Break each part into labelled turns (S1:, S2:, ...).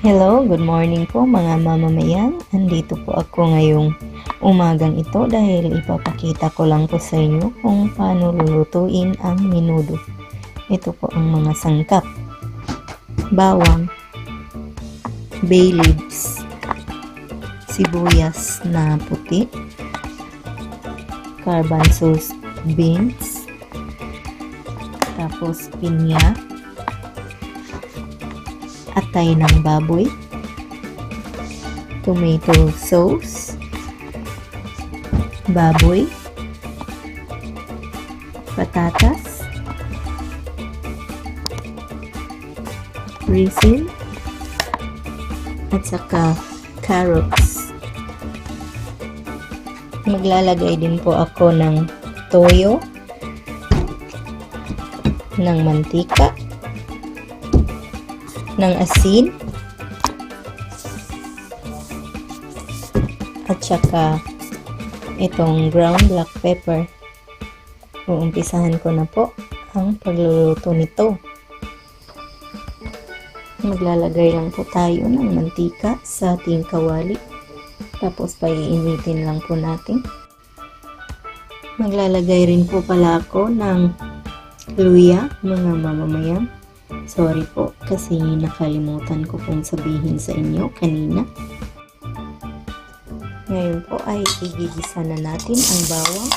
S1: Hello, good morning po mga mamamayan. Andito po ako ngayong umagang ito dahil ipapakita ko lang po sa inyo kung paano lulutuin ang menudo. Ito po ang mga sangkap. Bawang, bay leaves, sibuyas na puti, garbanzos beans, tapos pinya, atay ng baboy, tomato sauce, baboy, patatas, resin, at saka carrots. Maglalagay din po ako ng toyo, ng mantika, ng asin, at saka itong ground black pepper. Uumpisahan ko na po ang pagluluto nito. Maglalagay lang po tayo ng mantika sa ating kawali. Tapos paiinitin lang po natin. Maglalagay rin po pala ako ng luya, mga mamamayan. Sorry po kasi nakalimutan ko pong sabihin sa inyo kanina. Ngayon po ay igigisa na natin ang bawang.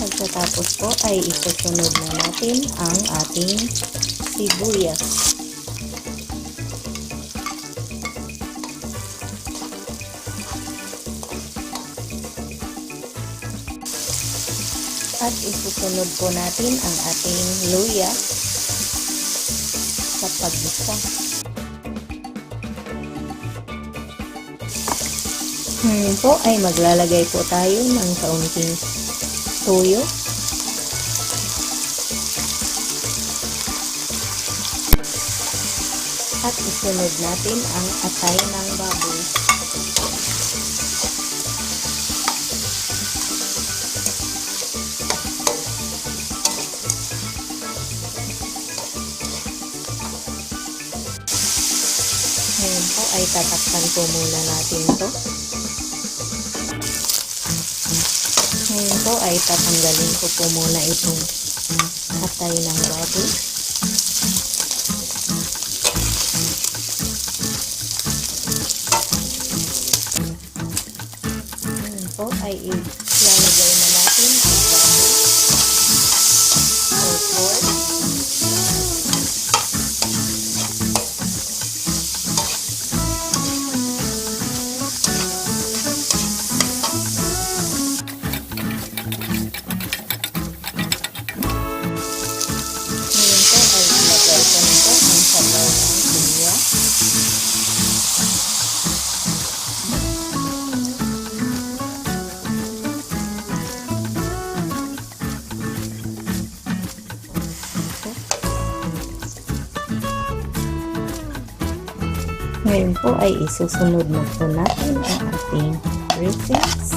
S1: Pagkatapos po ay isusunod na natin ang ating sibuyas. At isusunod po natin ang ating luya sa paggisa. Ngayon po ay maglalagay po tayo ng kaunting toyo. At isunod natin ang atay ng baboy. Ngayon po ay tatakpan po muna natin ito. Ngayon po ay tatanggalin ko po muna itong atay ng baboy. Ngayon po ay ilalagay na natin ang baboy or pork. Ngayon po ay isusunod na po natin ang ating raisins.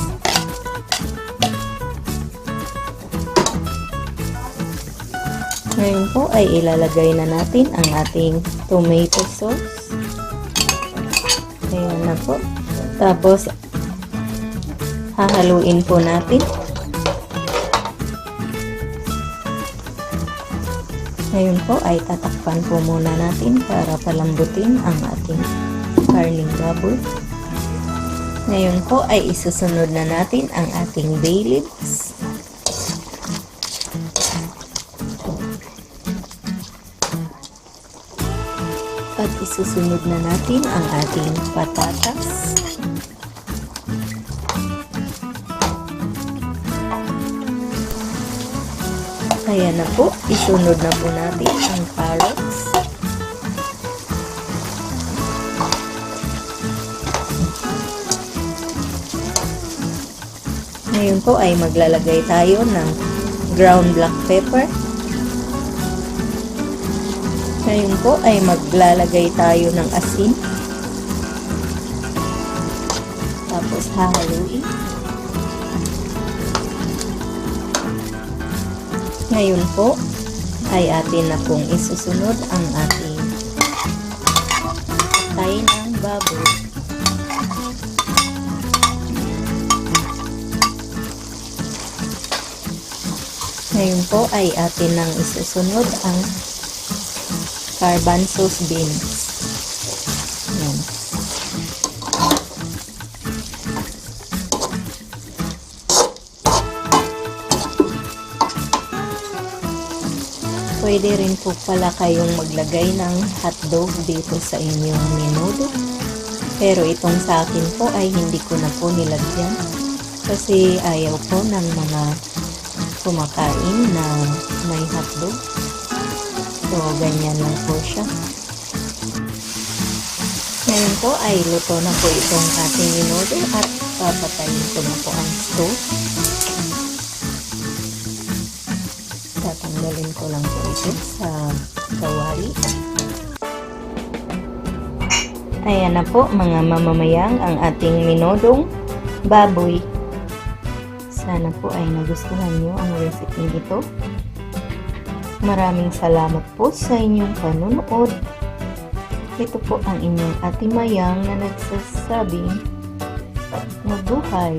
S1: Ngayon po ay ilalagay na natin ang ating tomato sauce. Ayan na po. Tapos hahaluin po natin. Ngayon po ay tatakpan po muna natin para palambutin ang ating karning baboy. Ngayon po ay isusunod na natin ang ating bay leaves. At isusunod na natin ang ating patatas. Ayan na po, isunod na po natin ang carrots. Ngayon po ay maglalagay tayo ng ground black pepper. Ngayon po ay maglalagay tayo ng asin. Tapos hahaluin. Ngayon po ay atin na pong isusunod ang ating atay ng baboy. Ngayon po ay atin nang isusunod ang garbanzos beans. Ayan. Pwede rin po pala kayong maglagay ng hotdog dito sa inyong menudo. Pero itong sa akin po ay hindi ko na po nilagyan kasi ayaw po ng mga kumakain na may hotdog. So, ganyan lang po siya. Ngayon po ay luto na po itong ating menudo at papatayin ko na po ang stove. Tatanggalin ko lang po ito sa kawali. Ayan na po mga mamamayang ang ating minodong baboy. Sana po ay nagustuhan nyo ang recipe nito. Maraming salamat po sa inyong panunood. Ito po ang inyong Ate Mayang na nagsasabing mabuhay.